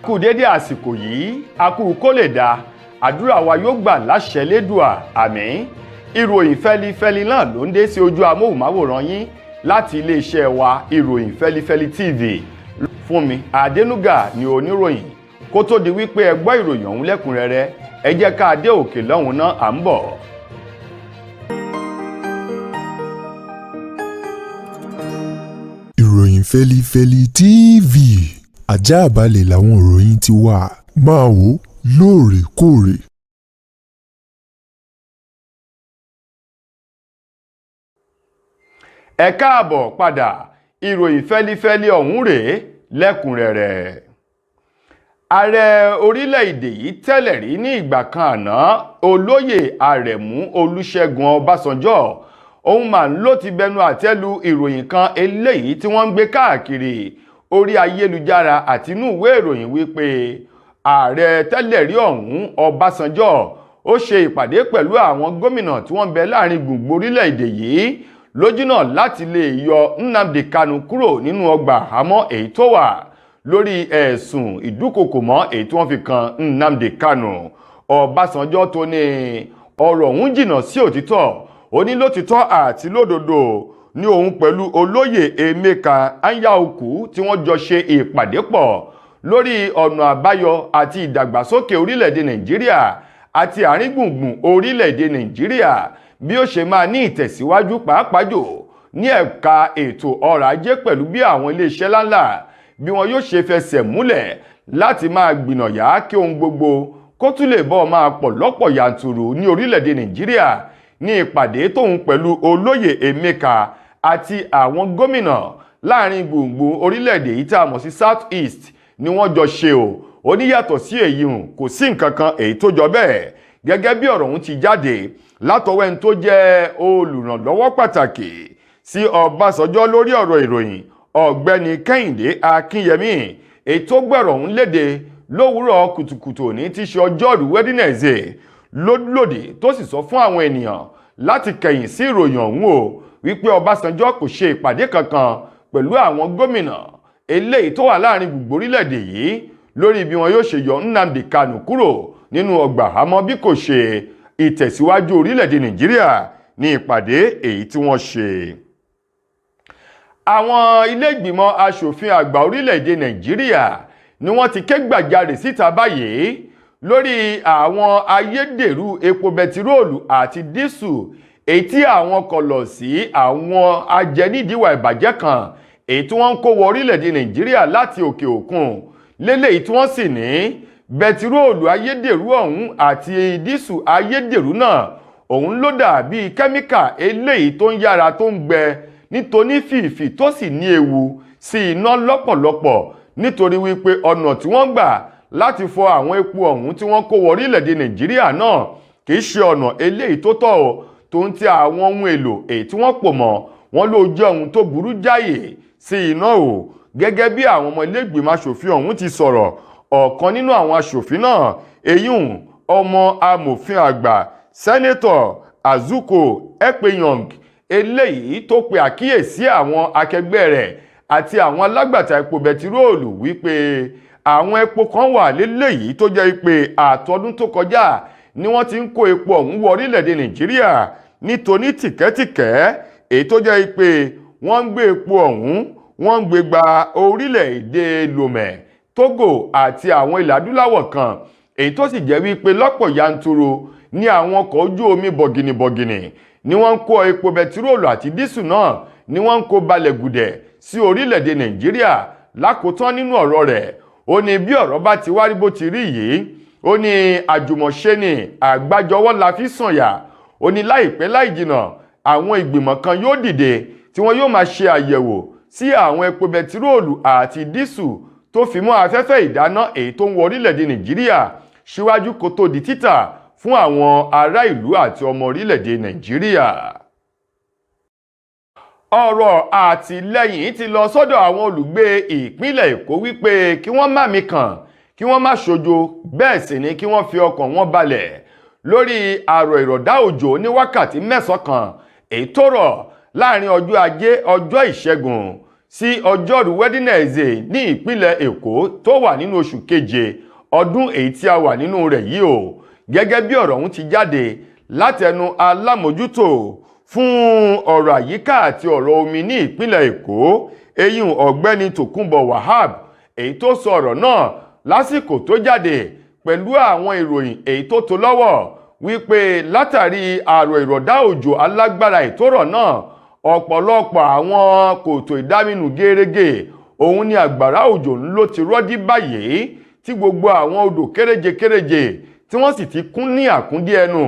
kú dédé àsìkò yìí a kú kó lè dá àdúrà wa yóò gbà láṣẹ lédùà àmín. Ìròyìn fẹ́lifẹ́li náà ló ń dé sí ojú amóhùnmáwòrán yín láti iléeṣẹ́ wa ìròyìn fẹ́lifẹ́li TV. Fún mi Adénúgà ni oníròyìn. Kó tó di wípé ẹ gbọ́ ìròyìn ọ̀hún lẹ́kùnrẹ́rẹ́ ẹ jẹ́ ká dé òkè lọ́hùn náà à ń bọ̀. Ìròyìn Feli-feli TV àjààbálẹ̀ làwọn ìròyìn ti wà máa wò lóòrèkóòrè. Ẹ káàbọ̀ padà ìròyìn fẹ́lifẹ́li ọ̀hún rèé lẹ́kùnrẹ́rẹ́. Ààrẹ orílẹ̀-èdè yìí tẹ́lẹ̀ rí ní ìgbà kan àná olóyè Àrẹ̀mú Olúṣẹ́gun Ọbásanjọ́ òun mà ló ti bẹnu àtẹ́ lu ìròyìn kan eléyìí tí wọ́n ń gbé káàkiri orí ayélujára àti inú ìwé ìròyìn wípé ààrẹ tẹ́lẹ̀ rí ọ̀hún Ọbásanjọ́ ó ṣe ìpàdé pẹ̀lú àwọn gómìnà tí wọ́n ń bẹ láàrin gbùngbùn orílẹ̀-èdè yìí lójúnà láti lè yọ Nnamdi Kanu kúrò nínú ọgbà àhámọ́ èyí tó wà lórí ẹ̀sùn ìdúkokò mọ́ èyí tí wọ́n fi kan Nnamdi Kanu. Ọbásanjọ́ tó ní ọ̀rọ̀ ọ̀hún jìnnà sí òtítọ́ ó ní lótìtọ́ àti lódodo ní òun pẹ̀lú olóyè Emeka Anyaoku tí wọ́n jọ ṣe ìpàdé pọ̀ lórí ọ̀nà àbáyọ àti ìdàgbàsókè orílẹ̀-èdè Nàìjíríà àti àárín-gbùngbùn orílẹ̀-èdè Nàìjíríà bí ó ṣe máa ní ìtẹ̀síwájú pàápàá jù ní ẹ̀ka ètò ọrọ̀ ajé pẹ̀lú bí àwọn iléeṣẹ́ ńláńlá bí wọn yóò ṣe fẹsẹ̀ múlẹ̀ láti máa gbìnàyà kí ohun gbogbo kó tún lè bọ́ máa pọ̀ lọ́pọ̀ yanturu ní orílẹ̀-èdè Nàìjíríà ní ìpàdé tóun pẹ̀lú olóyè Emeka àti àwọn gómìnà láàrin gbùngbùn orílẹ̀-èdè yìí tá a mọ̀ sí South East ni wọ́n jọ ṣe ó ní yàtọ̀ sí èyí kò sí nǹkan kan èyí tó jọ bẹ́ẹ̀ gẹ́gẹ́ bí ọ̀rọ̀ ọ̀hún ti jáde látọwọ́ ẹni tó jẹ́ olùrànlọ́wọ́ pàtàkì sí Ọbásanjọ́ lórí ọ̀rọ̀ ìròyìn ọ̀gbẹ́ni Kẹ́hìndé Akínyẹmí èyí tó gbẹ̀rọ̀ ọ̀hún léde lówùúrọ̀ kùtùkùtù ní tí ṣe ọjọ́rú Wednesday lódìlódì tó sì sọ fún àwọn ènìyàn láti kẹ̀yìn sí ìròyìn ọ̀hún wípé Ọbásanjọ́ kò ṣe ìpàdé kankan pẹ̀lú àwọn gómìnà eléyìí tó wà láàrin gbùngbùn orílẹ̀-èdè yìí lórí bí wọn yóò ṣe yọ Nnamdi Kanu kúrò nínú ọgbà àhámọ́ bí kò ṣe ìtẹ̀síwájú orílẹ̀-èdè Nàìjíríà ní ìpàdé èyí tí wọ́n ṣe. Àwọn ilé ìgbìmọ̀ aṣòfin àgbà orílẹ̀-èdè Nàìjíríà ni wọ́n ti ké gbàjarè síta báyìí lórí àwọn ayédèrú epo bẹtiróòlù àti dísù èyí tí àwọn kọlọ̀ sí àwọn ajẹnídìíwà ìbàjẹ́ kan èyí tí wọ́n ń kó wọ orílẹ̀-èdè Nàìjíríà láti òkè òkun léléyìí tí wọ́n sì ní bẹtiróòlù ayédèrú ọ̀hún àti dísù ayédèrú náà òun ló dà bíi kẹ́míkà eléyìí tó ń yára tó ń gbẹ nítorí fìfì tó sì ní ewu sí iná lọ́pọ̀lọpọ̀ nítorí wípé ọ̀nà tí wọ́n gbà láti fọ àwọn epo ọ̀hún tí wọ́n kó wọ orílẹ̀-èdè Nàìjíríà náà kì í ṣe ọ̀nà eléyìí tó tọ́ tó ń ti àwọn ohun èlò èyí tí wọ́n pò mọ́ wọn ló jẹ́ ohun tó burú jáyè sí iná gẹ́gẹ́ bí àwọn ọmọ ilé ìgbìmọ̀ aṣòfin ọ̀hún ti sọ̀rọ̀ ọ̀kan nínú àwọn aṣòfin náà eyín ọmọ amòfin àgbà sẹ́nẹ́tọ̀ Azuko Ekpeyong eléyìí tó pe àkíyèsí àwọn akẹgbẹ́ rẹ̀ àti àwọn alágbàtà epo bẹtiróòlù wípé àwọn epo kan wà léléyìí tó jẹ́ pé àtọdún tó kọjá ni wọ́n ti ń kó epo ọ̀hún wọ orílẹ̀-èdè Nàìjíríà nítorí tìkẹ́tìkẹ́ èyí tó jẹ́ pé wọ́n ń gbé epo ọ̀hún wọ́n ń gbé gba orílẹ̀-èdè Lomé Togo àti àwọn ilẹ̀ adúláwọ̀ kan èyí tó sì jẹ́ wípé lọ́pọ̀ yanturu ní àwọn ọkọ̀ ojú omi bọ̀gìnìbọ̀gìnì ni wọ́n ń kó epo bẹtiróòlù àti dísù náà ni wọ́n ń kó balẹ̀ gùdẹ̀ sí orílẹ̀-èdè Nàìjíríà lákòótán nínú ọ̀rọ̀ rẹ̀ ó ní bí ọ̀rọ̀ bá ti wá rí bó ti rí yìí ó ní àjùmọ̀ṣe ni àgbájọwọ́ la fi sànyà ó ní láìpẹ́ láìjìnà àwọn ìgbìmọ̀ kan yóò dìde tí wọ́n yóò máa ṣe àyẹ̀wò sí àwọn epo bẹtiróòlù àti dísù tó fi mọ́ afẹ́fẹ́ ìdáná èyí tó ń wọ orílẹ̀-èdè Nàìjíríà síwájú kó tó di títà fún àwọn ará ìlú àti ọmọ orílẹ̀-èdè Nàìjíríà. Ọ̀rọ̀ àtìlẹ́yìn ti lọ sọ́dọ̀ àwọn olùgbé ìpínlẹ̀ Èkó wípé kí wọ́n má mikàn kí wọ́n má ṣojo bẹ́ẹ̀ sì ni kí wọ́n fi ọkàn wọn balẹ̀ lórí àrọ̀ ìrọ̀dá òjò ní wákàtí mẹ́sàn-án kan èyí tó rọ̀ láàrin ọjọ́ Ajé ọjọ́ Ìṣẹ́gun sí ọjọ́rú Wednesday ní ìpínlẹ̀ Èkó tó wà nínú oṣù keje ọdún èyí tí a wà nínú rẹ̀ yìí o, gẹ́gẹ́ bí ọ̀rọ̀ ọ̀hún ti jáde látẹnu alámòjútó fún ọ̀rọ̀ àyíká àti ọ̀rọ̀ omi ní ìpínlẹ̀ Èkó, eyín ọ̀gbẹ́ni Tòkunbọ̀ Wahab, èyí tó sọ ọ̀rọ̀ náà lásìkò tó jáde pẹ̀lú àwọn ìròyìn èyí tó tó lọ́wọ́ wípé látàrí àrò ìrọ̀dá òjò alágbára ìtòrọ̀ náà, ọ̀pọ̀lọpọ̀ àwọn kòtò ìdáminù gẹ́rẹ́gẹ́ òun ni àgbàrá òjò ló ti rọ́dí báyìí tí gbogbo àwọn odò kéréje tí wọ́n sì ti kún ní àkúndí ẹnu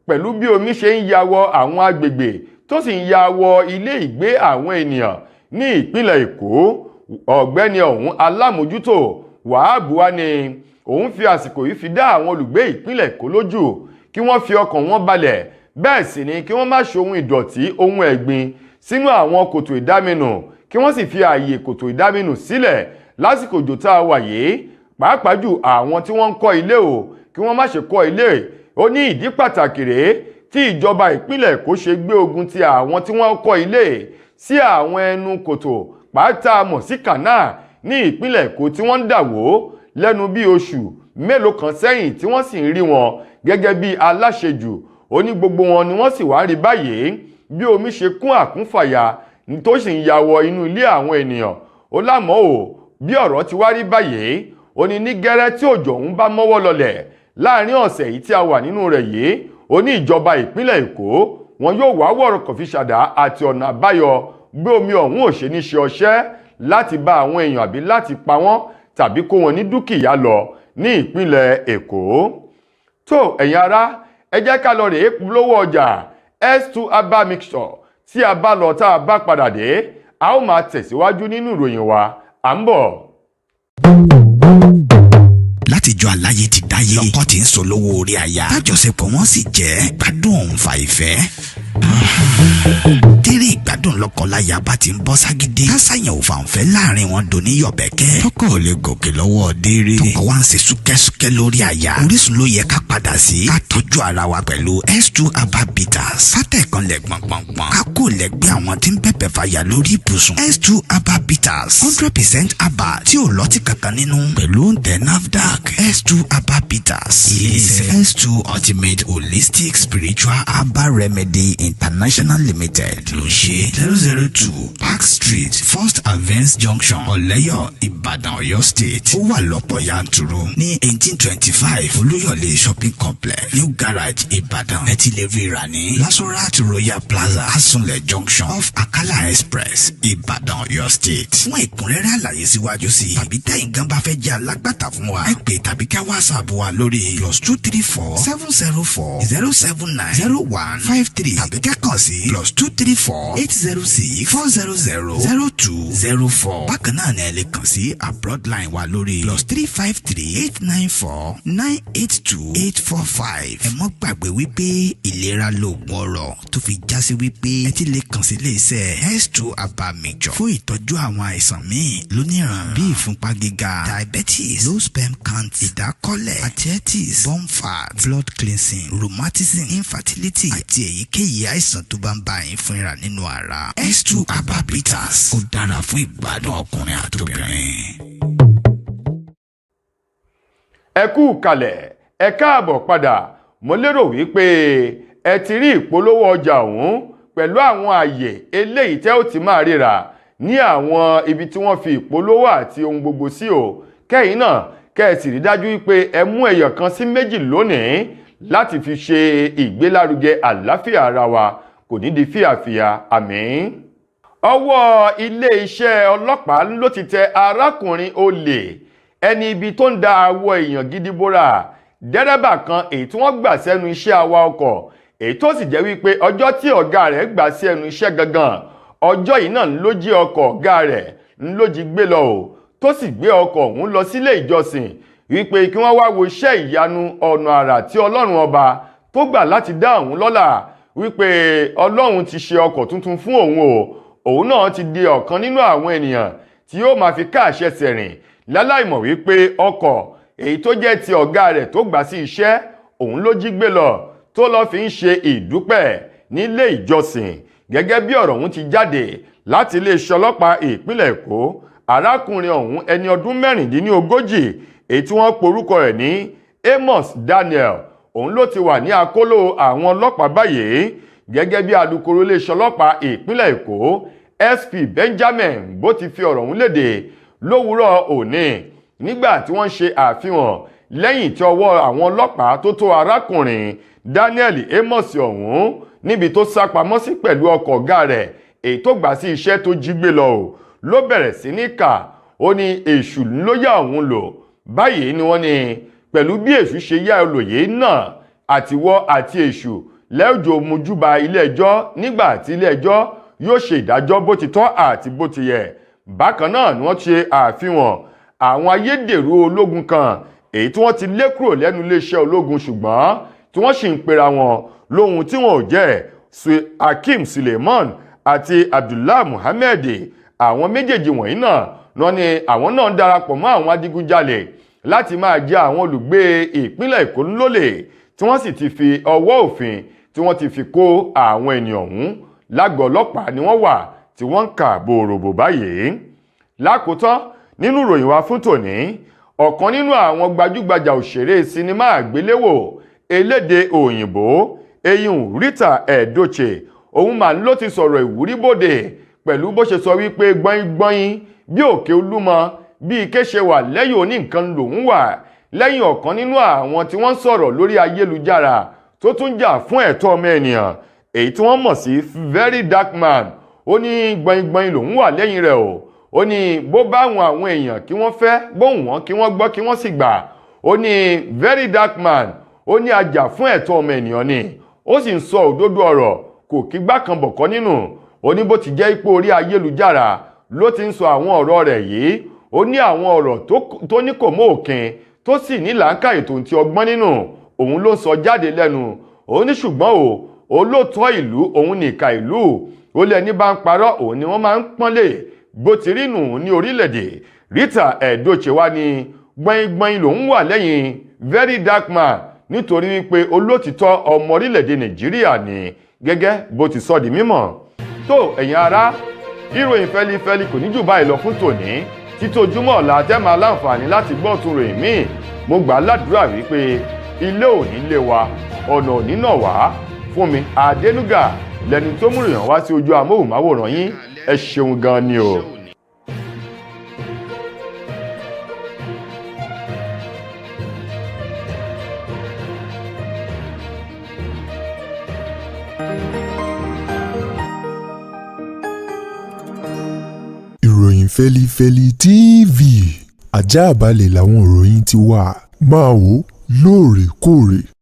pẹ̀lú bí omi ṣe ń ya wọ àwọn agbègbè tó sì ń ya wọ ilé ìgbé àwọn ènìyàn ní ìpínlẹ̀ Èkó. Ọ̀gbẹ́ni ọ̀hún alámòjútó Wahab wá ní òun fi àsìkò yìí fi dá àwọn olùgbé ìpínlẹ̀ Èkó lójú kí wọ́n fi ọkàn wọn balẹ̀, bẹ́ẹ̀ sì ni kí wọ́n má ṣe ohun ìdọ̀tí ohun ẹ̀gbin sínú àwọn kòtò ìdáminù, kí wọ́n sì fi ààyè kòtò ìdáminù sílẹ̀ lásìkò òjò tá a wà yìí, pàápàá jù àwọn tí wọ́n ń kọ́ ilé o, kí wọ́n má ṣe kọ́ ilé. Ó ní ìdí pàtàkì rèé tí ìjọba ìpínlẹ̀ Èkó ṣe gbé ogun ti àwọn tí wọ́n kọ́ ilé sí àwọn ẹnu kòtò pátá mọ̀ sí kànáà ní ìpínlẹ̀ Èkó tí wọ́n ń dà wó lẹ́nu bí oṣù mélòó kan sẹ́yìn tí wọ́n sì ń rí wọn gẹ́gẹ́ bí aláṣejù. Ó ní gbogbo wọn ni wọ́n sì wá rí báyìí bí omi ṣe kún àkúnfàyà tó sì ń ya wọ inú ilé àwọn ènìyàn. Ó lámọ́ ò bí ọ̀rọ̀ ti wá rí báyìí, ó ní gẹ́rẹ́ tí òjò ń bá mọ́wọ́ lọlẹ̀ láàrin ọ̀sẹ̀ yìí tí a wà nínú rẹ̀ yìí, ó ní ìjọba ìpínlẹ̀ Èkó wọn yóò wá wọ̀rọ̀kọ̀ fi ṣàdá àti ọ̀nà àbáyọ bí omi ọ̀hún ò ṣe ní ṣe ọṣẹ́ láti bá àwọn èèyàn àbí láti pa wọ́n tàbí kó wọn ní dúkìá lọ ní ìpínlẹ̀ Èkó. Tó ẹ̀yin ará, ẹ jẹ́ ká lọ rèé polówó ọjà S2 Aba mixture. Tí a bá lọ tá a bá padà dé, a ó máa tẹ̀síwájú nínú ìròyìn wa. À ń bọ̀. Látijọ́ aláyé ti dáyé, lọ́kọ tí ń sọ lówó orí aya, tájọṣepọ̀ wọn sì jẹ́ gbádùn òǹfà ìfẹ́. Tẹ́rẹ̀ ìgbádùn lọ́kọláya bá ti ń bọ́ ságídé, kásáyàn òfàǹfẹ́ láàrin wọn dò ní yọ̀bẹ̀kẹ́. Tọkọ ò lè gòkè lọ́wọ́ déré, tọkọ wa ń ṣe súkẹ́súkẹ́ lórí aya. Orísun ló yẹ ká padà sí, ká tọ́jú ara wa pẹ̀lú S2 Aba Bitters. Fátẹ̀ kan lẹ̀ gbọ̀ngbọ̀ngbọ̀n, ká kó lẹ́gbẹ́ àwọn tí ń bẹ̀bẹ̀ fàyà lórí ibùsùn. S2 Aba Bitters 100% Aba tí ò lọ́tí kankan nínú, pẹ̀lú oúnjẹ NAFDAC. S2 Aba Bitters, ilé-iṣẹ́ S2 Ultimate Holistic Spiritual Aba Remedy International Limited ló ṣe 002 Park Street First Avance Junction Ọ̀lẹ́yọ̀ Ìbàdàn Ọ̀yọ́ State. Ó wà lọ́pọ̀ yanturu ní 1825 Olúyọ̀lé Shopping Complex New Garage Ìbàdàn. Ẹ ti lè rí rà ní Lasorat Royal Plaza Asunlẹ̀ Junction off Akala Express Ìbàdàn Ọ̀yọ́ State. Fún ìkúnrẹ́rẹ́ àlàyé síwájú sí tàbí tẹ̀yin gan bá fẹ́ jẹ́ alágbàtà fún wa, ẹ pè tàbí ká WhatsApp wa lórí +234 704 079 0153 tàbí kẹ́kọ̀ọ́ sí +234 806 400 0204. Bákan náà ni ẹ lè kàn sí abroad line wa lórí +353 894 982 845. Ẹ mọ́ gbàgbé wípé ìlera lóògùn ọrọ̀, tó fi já sí wípé ẹ ti lè kàn sí iléeṣẹ́ S2 Aba mixture fún ìtọ́jú àwọn àìsàn míì lóníran bíi ìfúnpá gíga, diabetes, low sperm count, ìdákọ́lẹ̀, arthritis, bone fat, blood cleansing, rheumatism, infertility àti èyíkéyìí àìsàn tó bá ń bá yín fúnra nínú ara. S2 Aba Bitters ó dára fún ìgbádùn ọkùnrin àtobìnrin. Ẹ kú kalẹ̀, ẹ káàbọ̀ padà. Mo lérò wípé ẹ ti rí ìpolówó ọjà ọ̀hún pẹ̀lú àwọn àyè eléyìí tẹ́ ó ti máa ríra ní àwọn ibi tí wọ́n fi ìpolówó àti ohun gbogbo sí o. Kẹ́yìn náà kẹ́ẹ̀sì rí dájú wípé ẹ mú ẹyọ kan sí méjì lónìí láti fi ṣe ìgbélárugẹ àlàáfíà ara wa, kò ní di fíàfíà. Àmín. Ọwọ́ ilé-iṣẹ́ ọlọ́pàá ló ti tẹ arákùnrin olè ẹni ibi tó ń da àwọ̀ èèyàn gidi bóra, dẹ́rẹ́bà kan èyí tí wọ́n gbà sẹ́nu iṣẹ́ àwa ọkọ̀, èyí tó sì jẹ́ wípé ọjọ́ tí ọ̀gá rẹ̀ gbà sí ẹnu iṣẹ́ gangan, ọjọ́ yìí náà ló jí ọkọ̀ ọ̀gá rẹ̀ ló jí gbé lọ o, tó sì gbé ọkọ̀ ọ̀hún lọ sílé ìjọsìn wípé kí wọ́n wá wo iṣẹ́ ìyanu ọ̀nà àrà tí Ọlọ́run ọba tó gbà láti dá òun lọ́lá, wípé Ọlọ́run ti ṣe ọkọ̀ tuntun fún òun o, òun náà ti di ọ̀kan nínú àwọn ènìyàn tí yóò máa fi káàṣẹ sẹ̀rìn láláìmọ̀ wípé ọkọ̀ èyí tó jẹ́ ti ọ̀gá rẹ̀ tó gbà sí iṣẹ́ òun ló jí gbé lọ tó lọ fi ń ṣe ìdúpẹ́ nílé ìjọsìn. Gẹ́gẹ́ bí ọ̀rọ̀ ọ̀hún ti jáde láti iléeṣẹ́ ọlọ́pàá ìpínlẹ̀ Èkó arákùnrin ọ̀hún ẹni ọdún 36 èyí tí wọ́n porúkọ rẹ̀ ní Amos Daniel òun ló ti wà ní àkóló àwọn ọlọ́pàá báyìí gẹ́gẹ́ bí alukoro iléeṣẹ́ ọlọ́pàá ìpínlẹ̀ Èkó SP Benjamin bó ti fi ọ̀rọ̀ ọ̀hún léde lówùúrọ̀ òní nígbà tí wọ́n ṣe àfihàn lẹ́yìn tí ọwọ́ àwọn ọlọ́pàá tó tó arákùnrin Daniel Amos ọ̀hún níbi tó sá pamọ́ sí pẹ̀lú ọkọ̀ ọ̀gá rẹ̀ èyí tó gbà sí iṣẹ́ tó jí gbé lọ ló bẹ̀rẹ̀ sí ní kà ó ní èṣù ló yá òun lò báyìí ni wọ́n ní pẹ̀lú bí èṣù ṣe yá olóyè náà àtiwọ́ àti èṣù lẹ́ọ̀jọ̀ mojúba ilé-ẹjọ́ nígbà tí ilé-ẹjọ́ yóò ṣe ìdájọ́ bó ti tọ́ àti bó ti yẹ. Bákan náà ni wọ́n ṣe àfihàn àwọn ayédèrú ológun kan èyí tí wọ́n ti lé kúrò lẹ́nu iléeṣẹ́ ológun ṣùgbọ́n tí wọ́n sì ń pera wọn lóhun tí wọn ò jẹ́ Hakeem Suleiman àti Abdullah Muhammed. Àwọn méjèèjì wọ̀nyí náà lọ ni àwọn náà darapọ̀ mọ́ àwọn adigunjalè láti máa jẹ àwọn olùgbé ìpínlẹ̀ Èkó lólè tí wọ́n sì ti fi ọwọ́ òfin tí wọ́n ti fi kó àwọn ènìyàn ọ̀hún lágọ̀ọ́ ọlọ́pàá ni wọ́n wà tí wọ́n ń kà bòròbò báyìí. Lákòótán nínú ìròyìn wa fún tòní ọ̀kan nínú àwọn gbajúgbajà òṣèré sinimá àgbéléwò elédè òyìnbó eyín Rita Edochie òun mà ló ti sọ̀rọ̀ ìwúrí bòde pẹ̀lú bó ṣe sọ wípé gbọ́yìn bí òkè Olúmọ bí ike ṣe wà lẹ́yìn oní nǹkan lòún wà lẹ́yìn ọ̀kan nínú àwọn tí wọ́n sọ̀rọ̀ lórí ayélujára tó tún jà fún ẹ̀tọ́ ọmọ ènìyàn èyí tí wọ́n mọ̀ sí very dark man. Ó ní gbọ́yìn lòún wà lẹ́yìn rẹ̀ ó ní bó bá àwọn èèyàn kí wọ́n fẹ́ bóhùn wọn kí wọ́n gbọ́ kí wọ́n sì gbà. Ó ní very dark man ó ní ajà fún ẹ̀tọ́ ọmọ ènìyàn ni ó sì ń sọ òdodo ọ̀rọ̀ kò kígbá kan bọ̀kọ́ nínú. Ó ní bó ti jẹ́ ipò orí ayélujára ló ti ń sọ àwọn ọ̀rọ̀ rẹ̀ yìí. Ó ní àwọn ọ̀rọ̀ tó ní kò mọ́ òkun tó sì ní làákàyè tó ń ti ọgbọ́n nínú òun ló ń sọ jáde lẹ́nu. Ó ní ṣùgbọ́n olóòótọ́ ìlú òun nìka ìlú ó lẹ́ni bá ń parọ́ òun ni wọ́n máa ń pọ́nlé bó ti rí nù ní orílẹ̀-èdè. Rita Edochie wá ní gbọ́yìn lòún wà lẹ́yìn very dark man nítorí wípé olótìtọ́ ọmọ orílẹ̀-èdè Nàìjíríà ni gẹ́gẹ́ bó ti sọ di mímọ̀. Tó ẹ̀yin ará ìròyìn fẹ́lifẹ́li kò ní jù báyìí lọ fún tòní títí ojúmọ́ ọ̀la tẹ́ máa láǹfààní láti gbọ́ tún ròyìn míì. Mo gbà ládùúrà wípé ilé òní lé wa ọ̀nà òní náà wá. Fúnmi Adénúgà lẹni tó mú ìròyìn wá sí ojú amóhùnmáwòrán yín ẹ ṣeun gan ni o. Ìròyìn Feli-feli TV àjààbálẹ̀ làwọn ìròyìn ti wà máa wò lóòrèkóòrè.